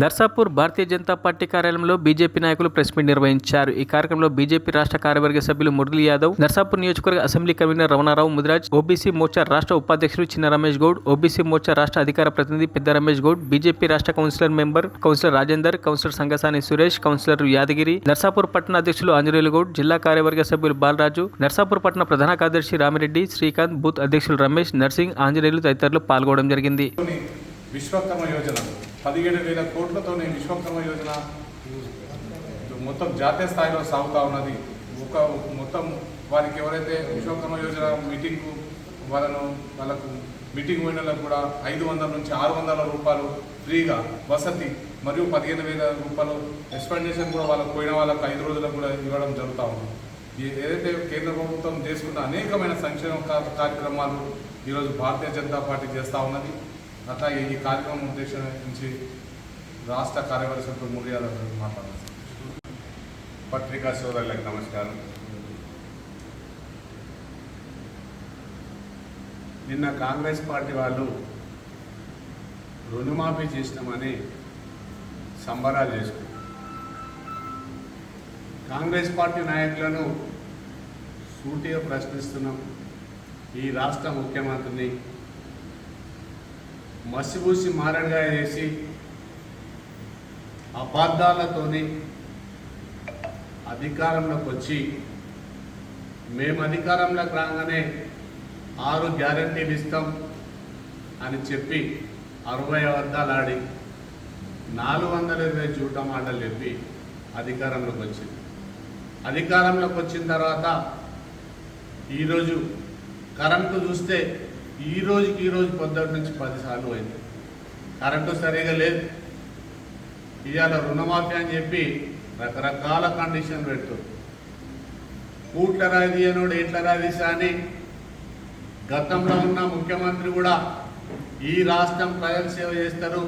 Narsapur Bharatiya Janata party కార్యాలయంలో BJP నాయకులు press meet నిర్వహించారు. ఈ కార్యక్రమంలో బీజేపీ రాష్ట్ర కార్యవర్గ సభ్యులు మురళీ యాదవ్, నర్సాపూర్ నియోజకవర్గ assembly convener Ramanarao Mudiraj, OBC Morcha రాష్ట్ర ఉపాధ్యక్షులు చిన్న రమేష్ గౌడ్, ఓబీసీ మోర్చా రాష్ట్ర అధికార ప్రతినిధి పెద్ద రమేష్ గౌడ్, బీజేపీ రాష్ట్ర councillor member councillor Rajender, councillor Sangasani Suresh, councillor Yadagiri, Narsapur పట్టణ అధ్యక్షులు ఆంజనేయులు గౌడ్, జిల్లా కార్యవర్గ సభ్యులు బాలరాజు, నర్సాపూర్ పట్టణ ప్రధాన కార్యదర్శి రామిరెడ్డి, శ్రీకాంత్, బూత్ అధ్యక్షులు రమేష్, నర్సింగ్, ఆంజనేయులు తదితరులు పాల్గొనడం జరిగింది. విశ్వకర్మ యోజన 17,000 కోట్లతోనే విశ్వకర్మ యోజన మొత్తం జాతీయ స్థాయిలో సాగుతూ ఉన్నది. మొత్తం వారికి ఎవరైతే విశ్వకర్మ యోజన వాళ్ళకు మీటింగ్ పోయిన కూడా 500 నుంచి 600 రూపాయలు ఫ్రీగా వసతి మరియు 15,000 రూపాయలు ఎక్స్పెండిషన్ కూడా వాళ్ళకు పోయిన వాళ్ళకు 5 రోజులకు కూడా ఇవ్వడం జరుగుతూ ఉంది. ఏదైతే కేంద్ర ప్రభుత్వం చేసుకున్న అనేకమైన సంక్షేమ కార్యక్రమాలు ఈరోజు భారతీయ జనతా పార్టీ చేస్తూ ఉన్నది. అట్లా ఈ కార్యక్రమం ఉద్దేశించి రాష్ట్ర కార్యవర్గ సభ్యులు మురళీ యాదవ్ మాట్లాడారు. పత్రికా సోదరులకు నమస్కారం. నిన్న కాంగ్రెస్ పార్టీ వాళ్ళు రుణమాఫీ చేసినామని సంబరాలు చేసుకున్నారు. కాంగ్రెస్ పార్టీ నాయకులను సూటిగా ప్రశ్నిస్తున్నాం. ఈ రాష్ట్ర ముఖ్యమంత్రిని మసిబూసి మారడుగా చేసి అబద్ధాలతోని అధికారంలోకి వచ్చి మేము అధికారంలోకి రాగానే 6 గ్యారంటీలు ఇస్తాం అని చెప్పి 60 అబద్ధాలు ఆడి 420 జూట మాటలు చెప్పి అధికారంలోకి వచ్చింది. అధికారంలోకి వచ్చిన తర్వాత ఈరోజు కరెంటు చూస్తే ఈ రోజు పొద్దుటి నుంచి 10 సార్లు అయింది. కరెంటు సరిగా లేదు. ఇవాళ రుణమాఫీ అని చెప్పి రకరకాల కండిషన్ పెడుతుంది. కూట్ల రాది అనోడు ఎట్ల రాదిసా అని గతంలో ఉన్న ముఖ్యమంత్రి కూడా ఈ రాష్ట్రం ప్రజల సేవ చేస్తారు,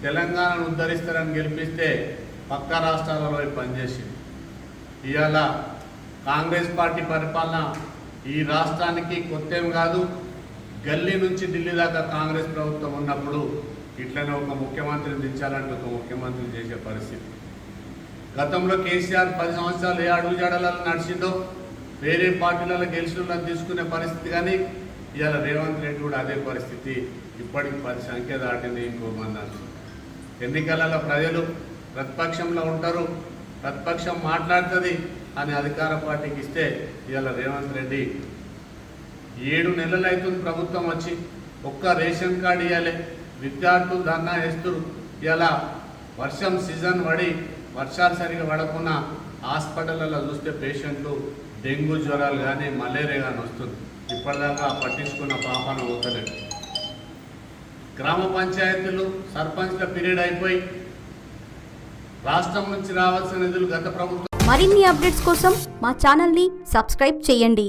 తెలంగాణను ఉద్ధరిస్తారని గెలిపిస్తే పక్క రాష్ట్రాలలో పనిచేసింది. ఇవాళ కాంగ్రెస్ పార్టీ పరిపాలన ఈ రాష్ట్రానికి కొత్తేం కాదు. గల్లీ నుంచి ఢిల్లీ దాకా కాంగ్రెస్ ప్రభుత్వం ఉన్నప్పుడు ఇట్లనే ఒక ముఖ్యమంత్రిని దించాలంటే ఒక ముఖ్యమంత్రి చేసే పరిస్థితి. గతంలో కేసీఆర్ 10 సంవత్సరాలు ఏ అడుగుజాడలలో నడిచిందో వేరే పార్టీలలో గెలిచిన తీసుకునే పరిస్థితి. కానీ ఇవాళ రేవంత్ రెడ్డి కూడా అదే పరిస్థితి. ఇప్పటికి 10 సంఖ్య దాటింది. ఇంకో మంది ఎన్నికలలో ప్రజలు ప్రతిపక్షంలో ఉంటారు, ప్రతిపక్షం మాట్లాడుతుంది అని అధికార పార్టీకి ఇస్తే ఇవాళ రేవంత్ రెడ్డి 7 నెలలు అవుతుంది ప్రభుత్వం వచ్చి, ఒక్క రేషన్ కార్డు ఇవ్వాలి. విద్యార్థులు ధర్నా చేస్తారు. ఇలా వర్షం సీజన్ పడి వర్షాలు సరిగా పడకుండా హాస్పిటల్లో చూస్తే పేషెంట్లు డెంగ్యూ జ్వరాలు కానీ మలేరియా కానీ వస్తుంది. ఇప్పటిదాకా పట్టించుకున్న పాపన పోతలేదు. గ్రామ పంచాయతీలు సర్పంచ్ల పీరియడ్ అయిపోయి రాష్ట్రం నుంచి రావాల్సిన నిధులు గత ప్రభుత్వం. మరిన్ని అప్డేట్స్ కోసం మా ఛానల్ని సబ్స్క్రైబ్ చేయండి.